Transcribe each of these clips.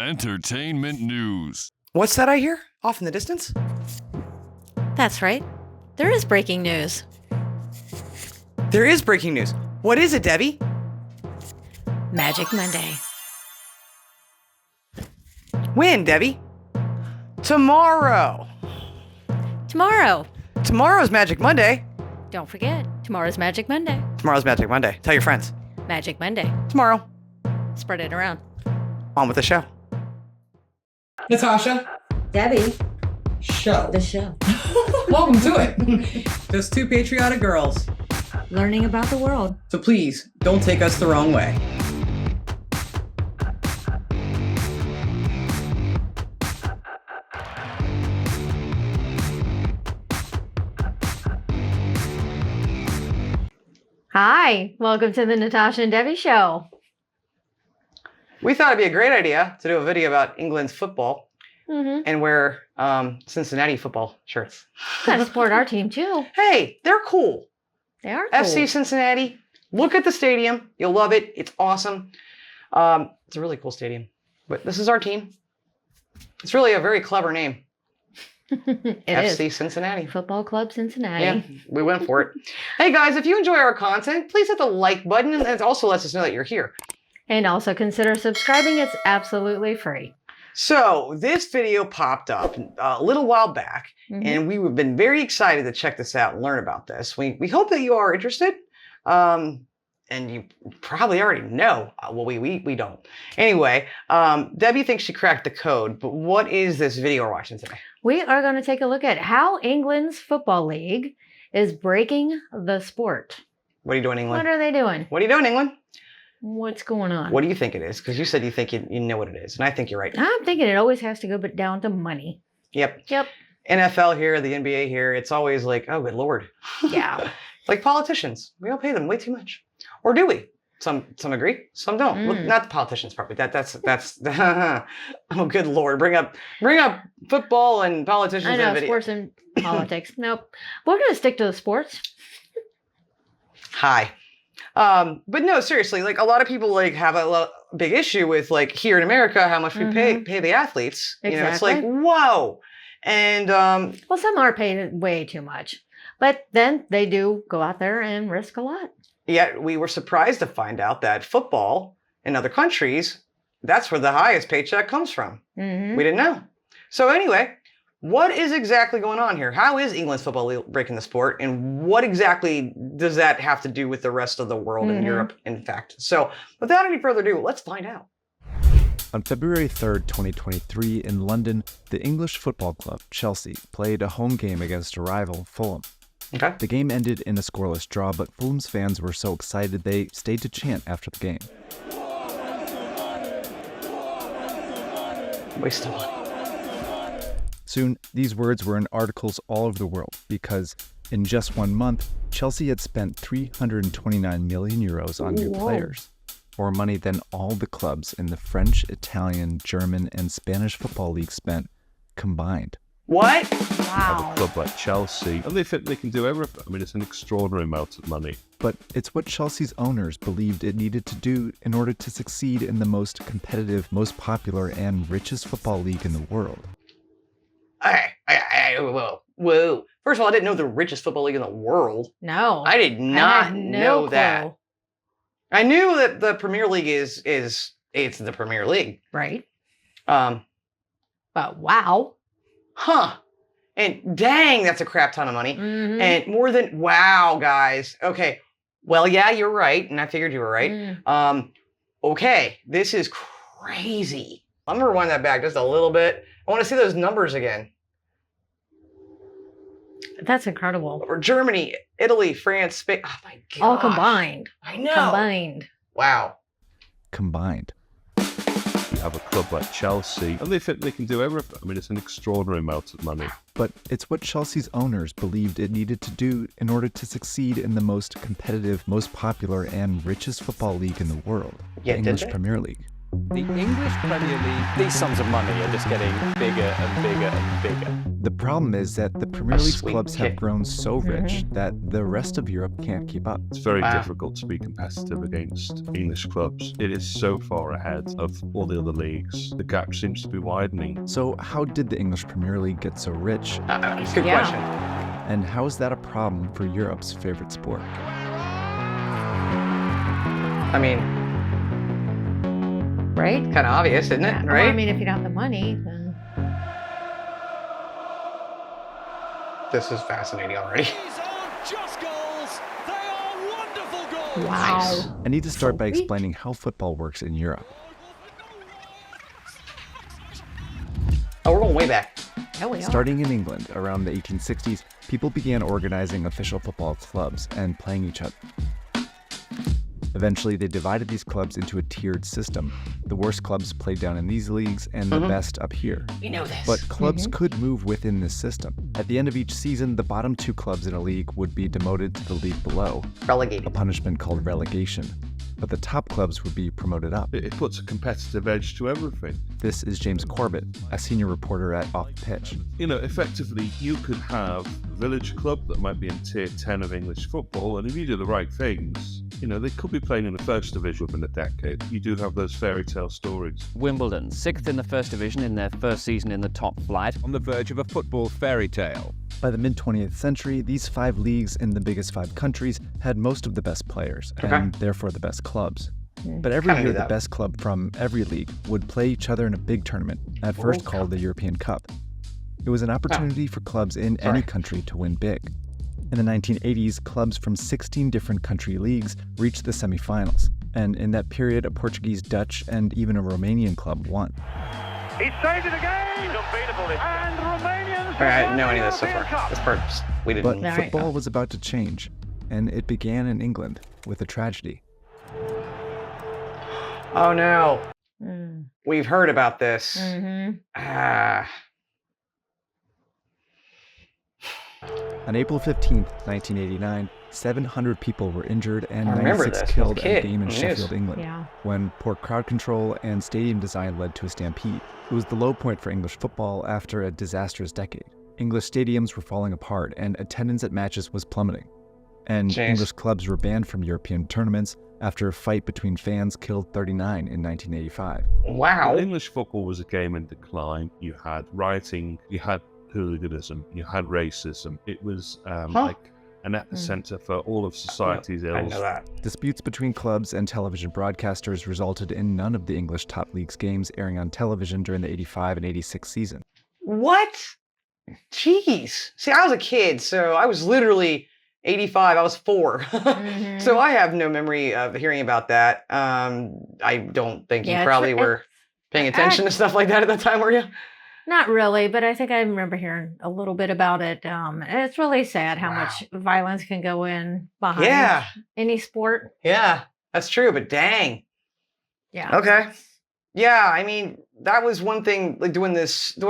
Entertainment news. What's that I hear? Off in the distance? That's right. There is breaking news. There is breaking news. What is it, Debbie? Magic Monday. When, Debbie? Tomorrow. Tomorrow. Tomorrow's Magic Monday. Don't forget, tomorrow's Magic Monday. Tomorrow's Magic Monday. Tell your friends. Magic Monday. Tomorrow. Spread it around. On with the show. Natasha, Debbie, show. the show. Welcome to it. Just two patriotic girls. Learning about the world. So please, don't take us the wrong way. Hi, welcome to the Natasha and Debbie Show. We thought it'd be a great idea to do a video about England's football and wear Cincinnati football shirts. Gotta support our team too. Hey, they're cool. They are cool. FC Cincinnati. Look at the stadium. You'll love it. It's awesome. It's a really cool stadium. But this is our team. It's really a very clever name. It FC is. Cincinnati. Football Club Cincinnati. Yeah, we went for it. Hey guys, if you enjoy our content, please hit the like button, and it also lets us know that you're here. And also consider subscribing. It's absolutely free. So this video popped up a little while back, and we've been very excited to check this out and learn about this. We hope that you are interested, and you probably already know. Well, we don't. Anyway, Debbie thinks she cracked the code, but what is this video we're watching today? We are going to take a look at how England's Football League is breaking the sport. What are you doing, England? What are they doing? What are you doing, England? What's going on? What do you think it is? Because you said you think you know what it is, and I think you're right. I'm thinking it always has to go but down to money. Yep. Yep. NFL here, the NBA here, it's always like, oh, good Lord. Yeah. Like politicians. We don't pay them way too much. Or do we? Some agree, some don't. Well, not the politicians part, but that's oh good Lord. Bring up football and politicians. I know, in video. sports and politics. Nope. We're going to stick to the sports. Hi. But no, seriously, like a lot of people like have a big issue with like here in America how much we pay the athletes. Exactly. You know, it's like whoa. And Well, some are paid way too much. But then they do go out there and risk a lot. yet we were surprised to find out that football in other countries, that's where the highest paycheck comes from. We didn't know. So anyway, what is exactly going on here? How is England's football league breaking the sport? And what exactly does that have to do with the rest of the world and Europe, in fact? So without any further ado, let's find out. On February 3rd, 2023, in London, the English football club, Chelsea, played a home game against a rival, Fulham. Okay. The game ended in a scoreless draw, but Fulham's fans were so excited they stayed to chant after the game. Waste of money. Soon, these words were in articles all over the world because, in just 1 month, Chelsea had spent €329 million on new players, more money than all the clubs in the French, Italian, German, and Spanish football leagues spent combined. What? Wow. Club like Chelsea, and they think they can do everything. I mean, it's an extraordinary amount of money. But it's what Chelsea's owners believed it needed to do in order to succeed in the most competitive, most popular, and richest football league in the world. Whoa. First of all, I didn't know the richest football league in the world. No. I did not had no know clue. that. I knew that the Premier League is it's the Premier League. Right. But wow. And dang, that's a crap ton of money. And more than wow, guys. Okay. Well, yeah, you're right, and I figured you were right. Okay, this is crazy. I'm gonna rewind that back just a little bit. I want to see those numbers again. That's incredible. Or Germany, Italy, France, Spain. Oh my god. All combined. I know. Combined. Wow. Combined. You have a club like Chelsea, and they think they can do everything. I mean, it's an extraordinary amount of money. But it's what Chelsea's owners believed it needed to do in order to succeed in the most competitive, most popular, and richest football league in the world, Yeah, the did English they? Premier League. The English Premier League. These sums of money are just getting bigger and bigger and bigger. The problem is that the Premier League's sweet clubs kick. have grown so rich that the rest of Europe can't keep up. It's very Wow. difficult to be competitive against English clubs. It is so far ahead of all the other leagues. The gap seems to be widening. So how did the English Premier League get so rich? Good Yeah. question. And how is that a problem for Europe's favorite sport? I mean, Right? kind of obvious, isn't it? Well, Right? I mean, if you don't have the money, then This is fascinating already. These aren't just goals, they are wonderful goals. wow. Nice. I need to start by Sweet. explaining how football works in Europe. Oh, we're going way back. There we are. Starting in England around the 1860s, people began organizing official football clubs and playing each other. Eventually, they divided these clubs into a tiered system. The worst clubs played down in these leagues and the best up here. We know this. But clubs could move within this system. At the end of each season, the bottom two clubs in a league would be demoted to the league below, a Relegated. punishment called relegation. But the top clubs would be promoted up. It puts a competitive edge to everything. This is James Corbett, a senior reporter at Off the Pitch. You know, effectively, you could have a village club that might be in tier 10 of English football, and if you do the right things, you know, they could be playing in the first division within a decade. You do have those fairy tale stories. Wimbledon, 6th in the First Division in their first season in the top flight. On the verge of a football fairy tale. By the mid-20th century, these 5 leagues in the biggest 5 countries had most of the best players, and therefore the best clubs. But every Kinda year, knew the that. best club from every league would play each other in a big tournament, at first called the European Cup. It was an opportunity for clubs in any country to win big. In the 1980s, clubs from 16 different country leagues reached the semifinals, and in that period, a Portuguese, Dutch, and even a Romanian club won. He saved it again. He's unbeatable. And Romanians. All right, I didn't know any of this so far. This part, we But didn't. Right. football was about to change, and it began in England with a tragedy. Oh no. Mm. We've heard about this. Mm-hmm. Ah. On April 15th, 1989, 700 people were injured and I remember 96 this. I was a killed at kid a game in on the news. Sheffield, England, Yeah. when poor crowd control and stadium design led to a stampede. It was the low point for English football after a disastrous decade. English stadiums were falling apart and attendance at matches was plummeting. And Jeez. English clubs were banned from European tournaments after a fight between fans killed 39 in 1985. Wow. English football was a game in decline. You had rioting, you had hooliganism, you had racism. It was like an epicenter for all of society's I ills. know that. Disputes between clubs and television broadcasters resulted in none of the English top leagues games airing on television during the 85 and 86 season. What? Jeez. See, I was a kid, so I was literally 85. I was 4. Mhm. So I have no memory of hearing about that. I don't think Yeah, you it's- probably were paying attention to stuff like that at that time, were you? Not really, but I think I remember hearing a little bit about it. It's really sad how Wow. much violence can go in behind Yeah. any sport. Yeah, that's true, but dang. Yeah. Okay. Yeah, I mean, that was one thing, like doing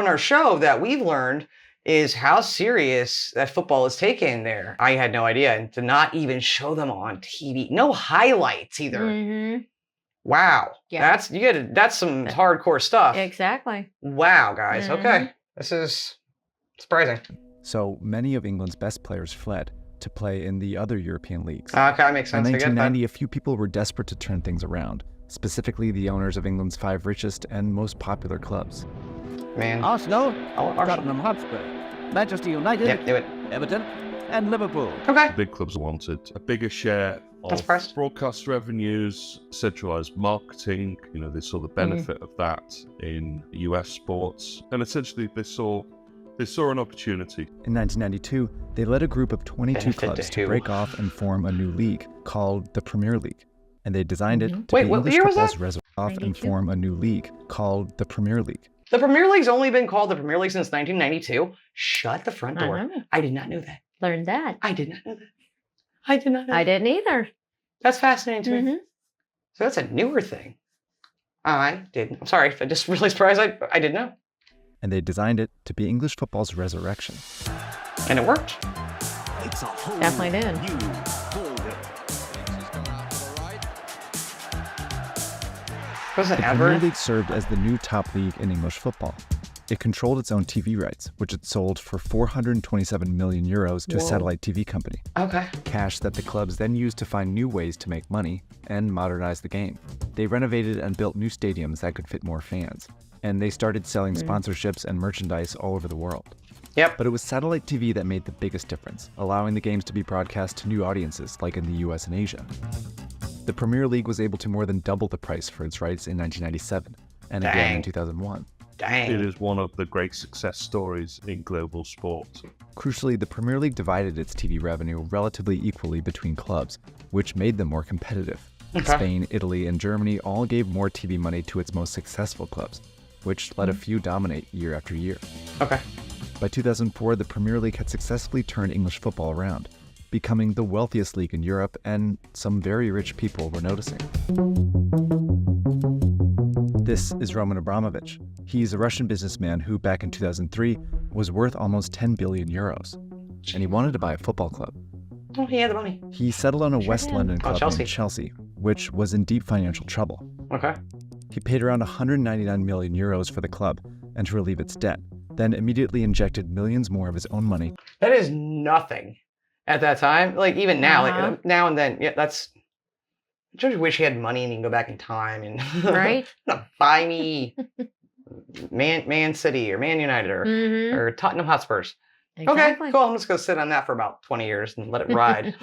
our show, that we've learned is how serious that football is taken there. I had no idea, and to not even show them on TV, no highlights either. Mm-hmm. Wow, Yeah. that's some hardcore stuff. Exactly. Wow, guys. Mhm. Okay, this is surprising. So many of England's best players fled to play in the other European leagues. Okay, that makes In sense. I get that. 1990, a few people were desperate to turn things around, specifically the owners of England's 5 richest and most popular clubs. Man. Arsenal, Arsenal. Tottenham Hotspur, Manchester United, Yep, do it. Everton, and Liverpool. Okay. Big clubs wanted a bigger share That's of pressed. broadcast revenues, centralized marketing. You know, they saw the benefit of that in US sports, and essentially they saw an opportunity. In 1992, they led a group of 22 Benefit to clubs to who? break off and form a new league called the Premier League. And they designed it to Wait, be what English year was football's that? resurrection off and 92? form a new league called the Premier League. The Premier League's only been called the Premier League since 1992. Shut the front I door. know. I did not know that. Learned that. I did not know that. I did not know I that. didn't either. That's fascinating to me. Mhm. So that's a newer thing. I didn't. I'm sorry if I just really surprised. I didn't know. And they designed it to be English football's resurrection. And it worked. It's a whole Definitely did. new ballgame. Was it The Premier advert? League served as the new top league in English football. It controlled its own TV rights, which it sold for 427 million euros to a satellite TV company. Okay. Cash that the clubs then used to find new ways to make money and modernize the game. They renovated and built new stadiums that could fit more fans. And they started selling sponsorships and merchandise all over the world. Yep. But it was satellite TV that made the biggest difference, allowing the games to be broadcast to new audiences like in the US and Asia. The Premier League was able to more than double the price for its rights in 1997 and again Dang. in 2001. Dang. It is one of the great success stories in global sport. Crucially, the Premier League divided its TV revenue relatively equally between clubs, which made them more competitive. Okay. Spain, Italy, and Germany all gave more TV money to its most successful clubs, which let a few dominate year after year. Okay. By 2004, the Premier League had successfully turned English football around, becoming the wealthiest league in Europe, and some very rich people were noticing. This is Roman Abramovich. He's a Russian businessman who, back in 2003, was worth almost 10 billion euros. And he wanted to buy a football club. Oh, he had the money. He settled on a West did. London club Chelsea. named Chelsea, which was in deep financial trouble. Okay. He paid around 199 million euros for the club and to relieve its debt, then immediately injected millions more of his own money. That is nothing at that time. Like, even now, Uh-huh. like now and then, yeah, that's. I just wish he had money and he can go back in time and Right? buy me Man City or Man United or Tottenham Hotspurs. Exactly. Okay, cool. I'm just gonna sit on that for about 20 years and let it ride.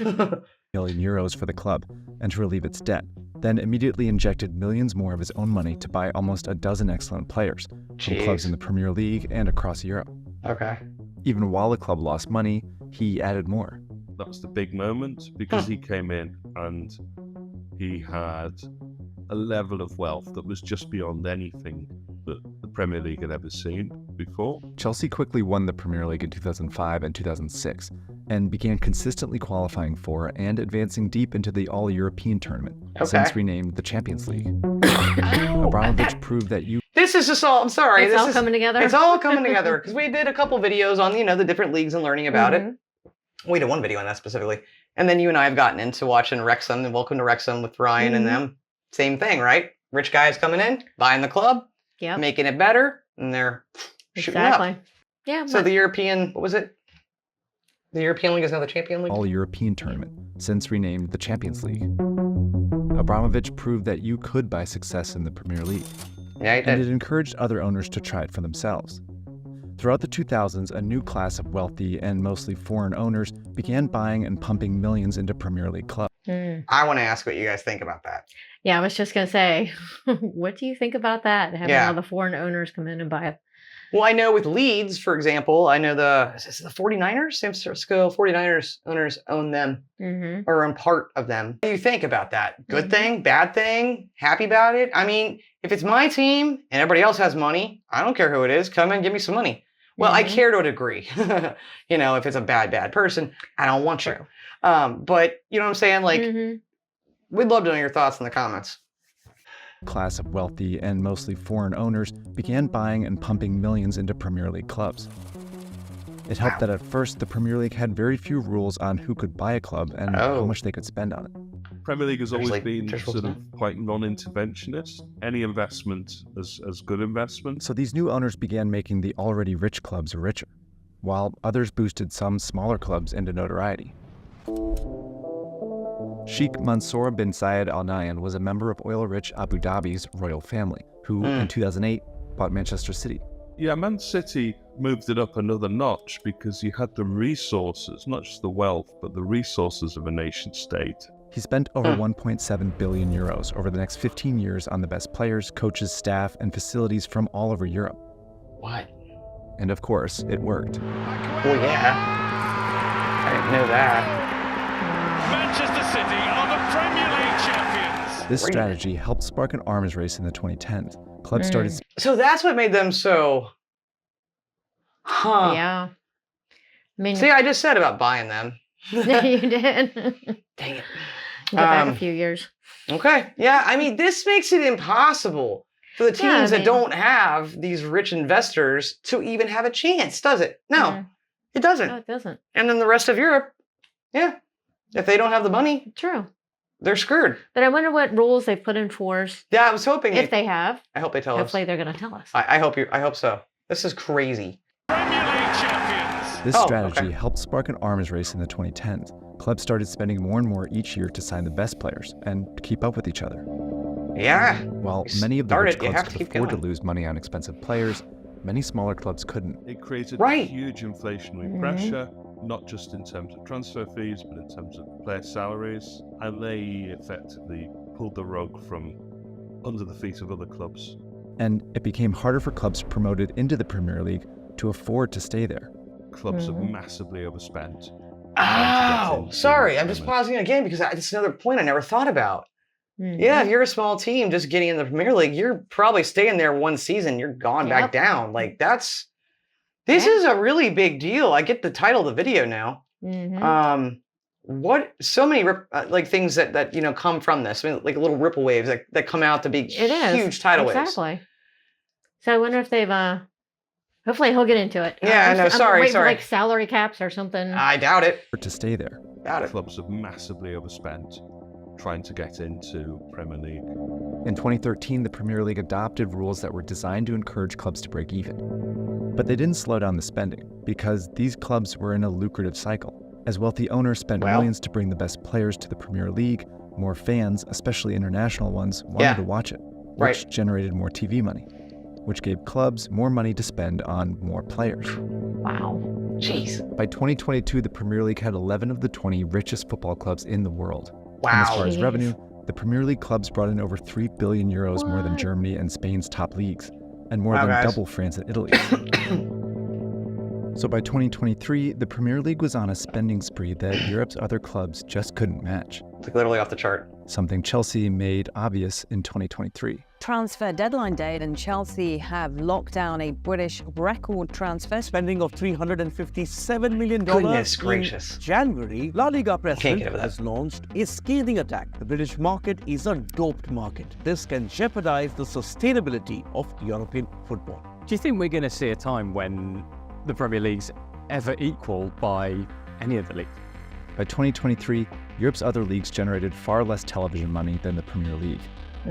Million euros for the club and to relieve its debt, then immediately injected millions more of his own money to buy almost a dozen excellent players from clubs in the Premier League and across Europe. Okay. Even while the club lost money, he added more. That was the big moment because he came in and he had a level of wealth that was just beyond anything that the Premier League had ever seen before. Chelsea quickly won the Premier League in 2005 and 2006 and began consistently qualifying for and advancing deep into the All-European tournament, since renamed the Champions League. Abramovich proved that you This is just all. I'm sorry. It's this all is, coming together. It's all coming together because we did a couple videos on the different leagues and learning about it. We did one video on that specifically, and then you and I have gotten into watching Wrexham and Welcome to Wrexham with Ryan and them. Same thing, right? Rich guys coming in, buying the club, Yep. making it better, and they're shooting Exactly. up. Yeah. So the European, what was it? The European League is now the Champion League? All-European tournament, since renamed the Champions League. Abramovich proved that you could buy success in the Premier League, Yeah, he and did. it encouraged other owners to try it for themselves. Throughout the 2000s, a new class of wealthy and mostly foreign owners began buying and pumping millions into Premier League clubs. I want to ask what you guys think about that. Yeah, I was just going to say, what do you think about that? Having Yeah. all the foreign owners come in and buy it. Well, I know with Leeds, for example, I know the 49ers, San Francisco 49ers owners own them or own part of them. What do you think about that? Good thing, bad thing, happy about it? I mean, if it's my team and everybody else has money, I don't care who it is, come and give me some money. Well, I care to a degree. If it's a bad person, I don't want you. But you know what I'm saying? Like, we'd love to know your thoughts in the comments. Class of wealthy and mostly foreign owners began buying and pumping millions into Premier League clubs. It helped that at first the Premier League had very few rules on who could buy a club and how much they could spend on it. Premier League has always Actually, been just sort rules of quite non-interventionist. Any investment as good investment. So these new owners began making the already rich clubs richer, while others boosted some smaller clubs into notoriety. Sheikh Mansour bin Zayed Al Nahyan was a member of oil-rich Abu Dhabi's royal family, who in 2008 bought Manchester City. Yeah, Man City moved it up another notch because you had the resources, not just the wealth, but the resources of a nation state. He spent over 1.7 billion euros over the next 15 years on the best players, coaches, staff, and facilities from all over Europe. What? And of course, it worked. Well, yeah. I didn't know that. Manchester City are the Premier League champions. This strategy helped spark an arms race in the 2010s. Clubs started So that's what made them so. Yeah. I mean, See, I just said about buying them. you did. Dang it. Go back a few years. Okay. Yeah. I mean, this makes it impossible for the teams that mean- don't have these rich investors to even have a chance, does it? No, it doesn't. No, it doesn't. And then the rest of Europe, yeah. If they don't have the money, True. they're screwed. But I wonder what rules they've put in force. Yeah, I was hoping. If they have. I hope they tell us. Hopefully they're going to tell us. I hope so. This is crazy. Premier League champions. This strategy helped spark an arms race in the 2010s. Clubs started spending more and more each year to sign the best players and keep up with each other. Yeah. While many of the rich clubs could afford to going. lose money on expensive players, many smaller clubs couldn't. It created Right. huge inflationary pressure, not just in terms of transfer fees, but in terms of player salaries. And they effectively pulled the rug from under the feet of other clubs. And it became harder for clubs promoted into the Premier League to afford to stay there. Clubs have massively overspent. Oh, sorry. I'm just pausing again because it's another point I never thought about. Yeah, if you're a small team just getting in the Premier League, you're probably staying there one season. You're gone back down. Like this is a really big deal. I get the title of the video now. So many things that come from this. I mean, like little ripple waves that come out to be huge tidal waves. Exactly. So I wonder if they've hopefully he'll get into it. Yeah, no, sorry. For like salary caps or something. I doubt it. To stay there. Doubt it. Clubs have massively overspent trying to get into Premier League. In 2013, the Premier League adopted rules that were designed to encourage clubs to break even. But they didn't slow down the spending because these clubs were in a lucrative cycle. As wealthy owners spent millions to bring the best players to the Premier League, more fans, especially international ones, wanted to watch it, which generated more TV money, which gave clubs more money to spend on more players. Wow. Jeez. By 2022, the Premier League had 11 of the 20 richest football clubs in the world. Wow. And as far as revenue, the Premier League clubs brought in over 3 billion euros more than Germany and Spain's top leagues, and more than double France and Italy. So by 2023, the Premier League was on a spending spree that Europe's other clubs just couldn't match. Like literally off the chart. Something Chelsea made obvious in 2023. Transfer deadline date, and Chelsea have locked down a British record transfer spending of $357 million Goodness gracious. in January. La Liga president has launched a scathing attack. The British market is a doped market. This can jeopardize the sustainability of European football. Do you think we're going to see a time when the Premier League's ever equal by any of the leagues? By 2023, Europe's other leagues generated far less television money than the Premier League.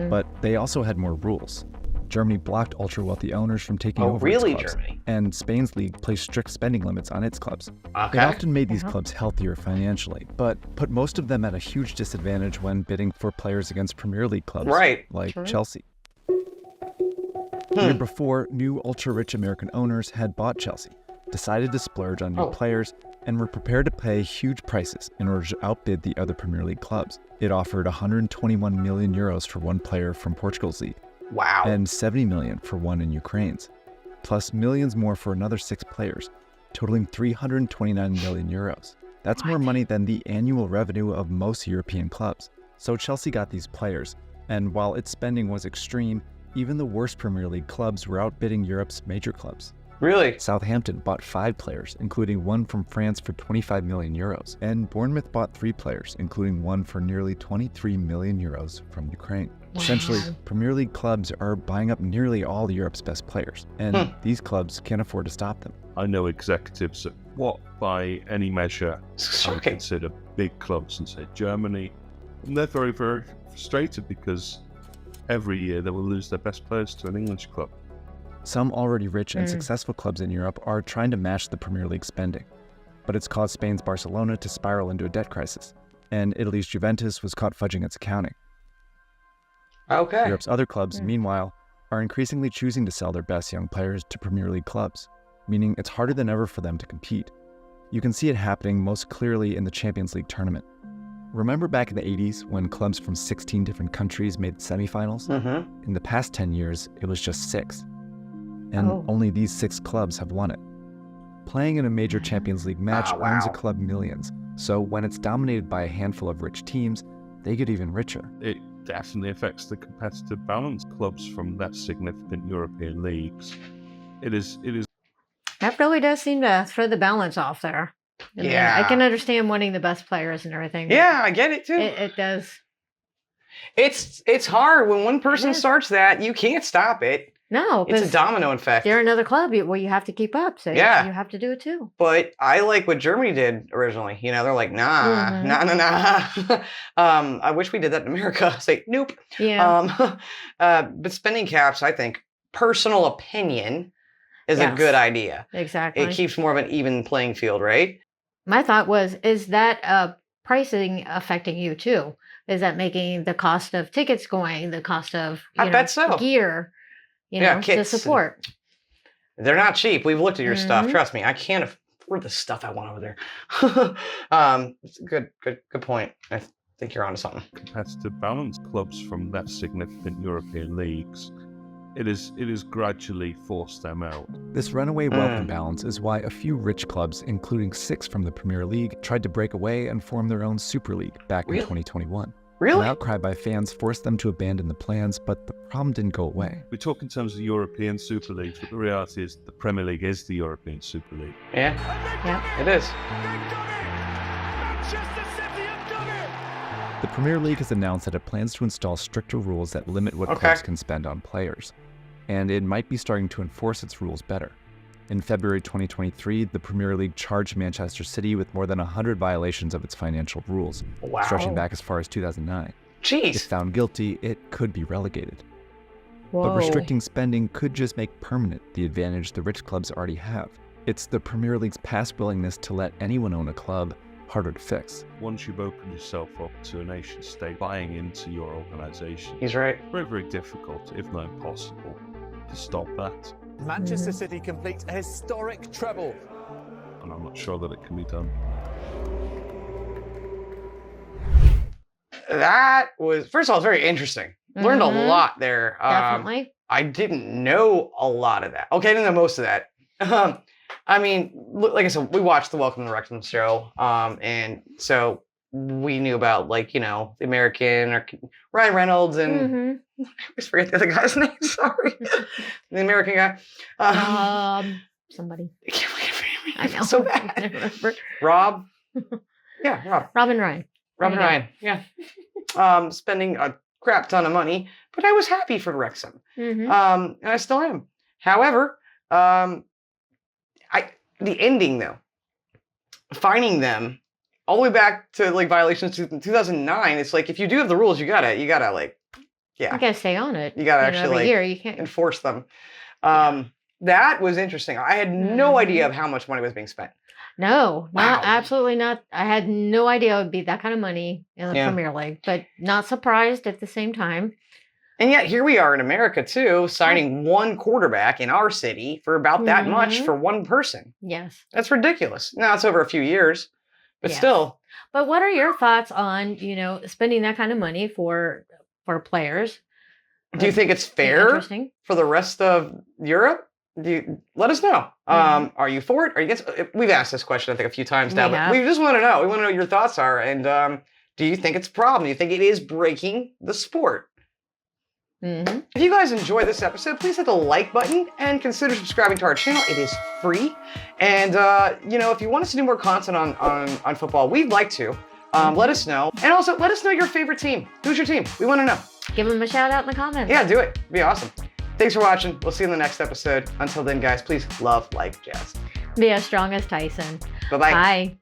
But they also had more rules. Germany blocked ultra-wealthy owners from taking over its clubs. Germany? And Spain's league placed strict spending limits on its clubs. Okay. It often made these clubs healthier financially, but put most of them at a huge disadvantage when bidding for players against Premier League clubs like Chelsea. The year before, new ultra-rich American owners had bought Chelsea, decided to splurge on new players, and were prepared to pay huge prices in order to outbid the other Premier League clubs. It offered 121 million euros for one player from Portugal's league. Wow. And 70 million for one in Ukraine's, plus millions more for another 6 players, totaling 329 million euros. That's more money than the annual revenue of most European clubs. So Chelsea got these players, and while its spending was extreme, even the worst Premier League clubs were outbidding Europe's major clubs. Really? Southampton bought 5 players, including one from France for 25 million euros. And Bournemouth bought 3 players, including one for nearly 23 million euros from Ukraine. Wow. Essentially, Premier League clubs are buying up nearly all Europe's best players, and these clubs can't afford to stop them. I know executives at what, by any measure, I would consider big clubs and say Germany, and they're very, very frustrated because every year they will lose their best players to an English club. Some already rich and successful clubs in Europe are trying to match the Premier League spending, but it's caused Spain's Barcelona to spiral into a debt crisis, and Italy's Juventus was caught fudging its accounting. Okay. Europe's other clubs, meanwhile, are increasingly choosing to sell their best young players to Premier League clubs, meaning it's harder than ever for them to compete. You can see it happening most clearly in the Champions League tournament. Remember back in the 80s when clubs from 16 different countries made semifinals? In the past 10 years, it was just 6. And only these 6 clubs have won it. Playing in a major Champions League match earns a club millions, so when it's dominated by a handful of rich teams, they get even richer. It definitely affects the competitive balance. Clubs from less significant European leagues. It is. That really does seem to throw the balance off there. I mean, I can understand wanting the best players and everything. Yeah, I get it too. It does. It's hard when one person starts that. You can't stop it. No, it's a domino effect. They're another club. You have to keep up. So you have to do it too. But I like what Germany did originally. You know, they're like, nah. I wish we did that in America. Say, nope. Yeah. But spending caps, I think, personal opinion, is a good idea. Exactly. It keeps more of an even playing field, right? My thought was, is that pricing affecting you too? Is that making the cost of tickets going, the cost of bet so. gear, to support? They're not cheap. We've looked at your stuff. Trust me, I can't afford the stuff I want over there. It's a good point. I think you're onto something. Competitive balance clubs from less significant European leagues. It is gradually forced them out. This runaway wealth imbalance is why a few rich clubs, including 6 from the Premier League, tried to break away and form their own Super League back in 2021. Really? An outcry by fans forced them to abandon the plans, but the problem didn't go away. We talk in terms of European Super Leagues, but the reality is the Premier League is the European Super League. Yeah, it is. The Premier League has announced that it plans to install stricter rules that limit what clubs can spend on players. And it might be starting to enforce its rules better. In February 2023, the Premier League charged Manchester City with more than 100 violations of its financial rules, stretching back as far as 2009. Jeez. If found guilty, it could be relegated. Whoa. But restricting spending could just make permanent the advantage the rich clubs already have. It's the Premier League's past willingness to let anyone own a club harder to fix. Once you've opened yourself up to a nation state buying into your organization, he's right. Very, very difficult, if not impossible, to stop that. Manchester City completes a historic treble. And I'm not sure that it can be done. That was, first of all, very interesting. Learned a lot there. Definitely. I didn't know a lot of that. Okay, I didn't know most of that. I mean, like I said, we watched the Welcome to Wrexham show, and so we knew about, like, the American, or Ryan Reynolds, and I always forget the other guy's name. Sorry, the American guy. Somebody. I know. So bad. I remember. Rob. Yeah, Rob. Robin Ryan. Robin Ryan. Yeah. Spending a crap ton of money, but I was happy for Wrexham, and I still am. However, the ending though, fining them all the way back to like violations to 2009. It's like, if you do have the rules, you gotta like, you gotta stay on it. You gotta actually every year. You can't enforce them. That was interesting. I had no idea of how much money was being spent. No, absolutely not. I had no idea it would be that kind of money in the Premier League, but not surprised at the same time. And yet here we are in America too, signing one quarterback in our city for about that much for one person. Yes. That's ridiculous. Now it's over a few years, but still. But what are your thoughts on, spending that kind of money for players? Do you think it's fair for the rest of Europe? Let us know. Are you for it? Are you against it? We've asked this question, I think, a few times now, but we just want to know. We want to know what your thoughts are. And do you think it's a problem? Do you think it is breaking the sport? If you guys enjoy this episode, please hit the like button and consider subscribing to our channel. It is free. And, if you want us to do more content on football, we'd like to. Let us know. And also, let us know your favorite team. Who's your team? We want to know. Give them a shout out in the comments. Yeah, do it. It'd be awesome. Thanks for watching. We'll see you in the next episode. Until then, guys, please love, like, jazz. Be as strong as Tyson. Bye-bye. Bye.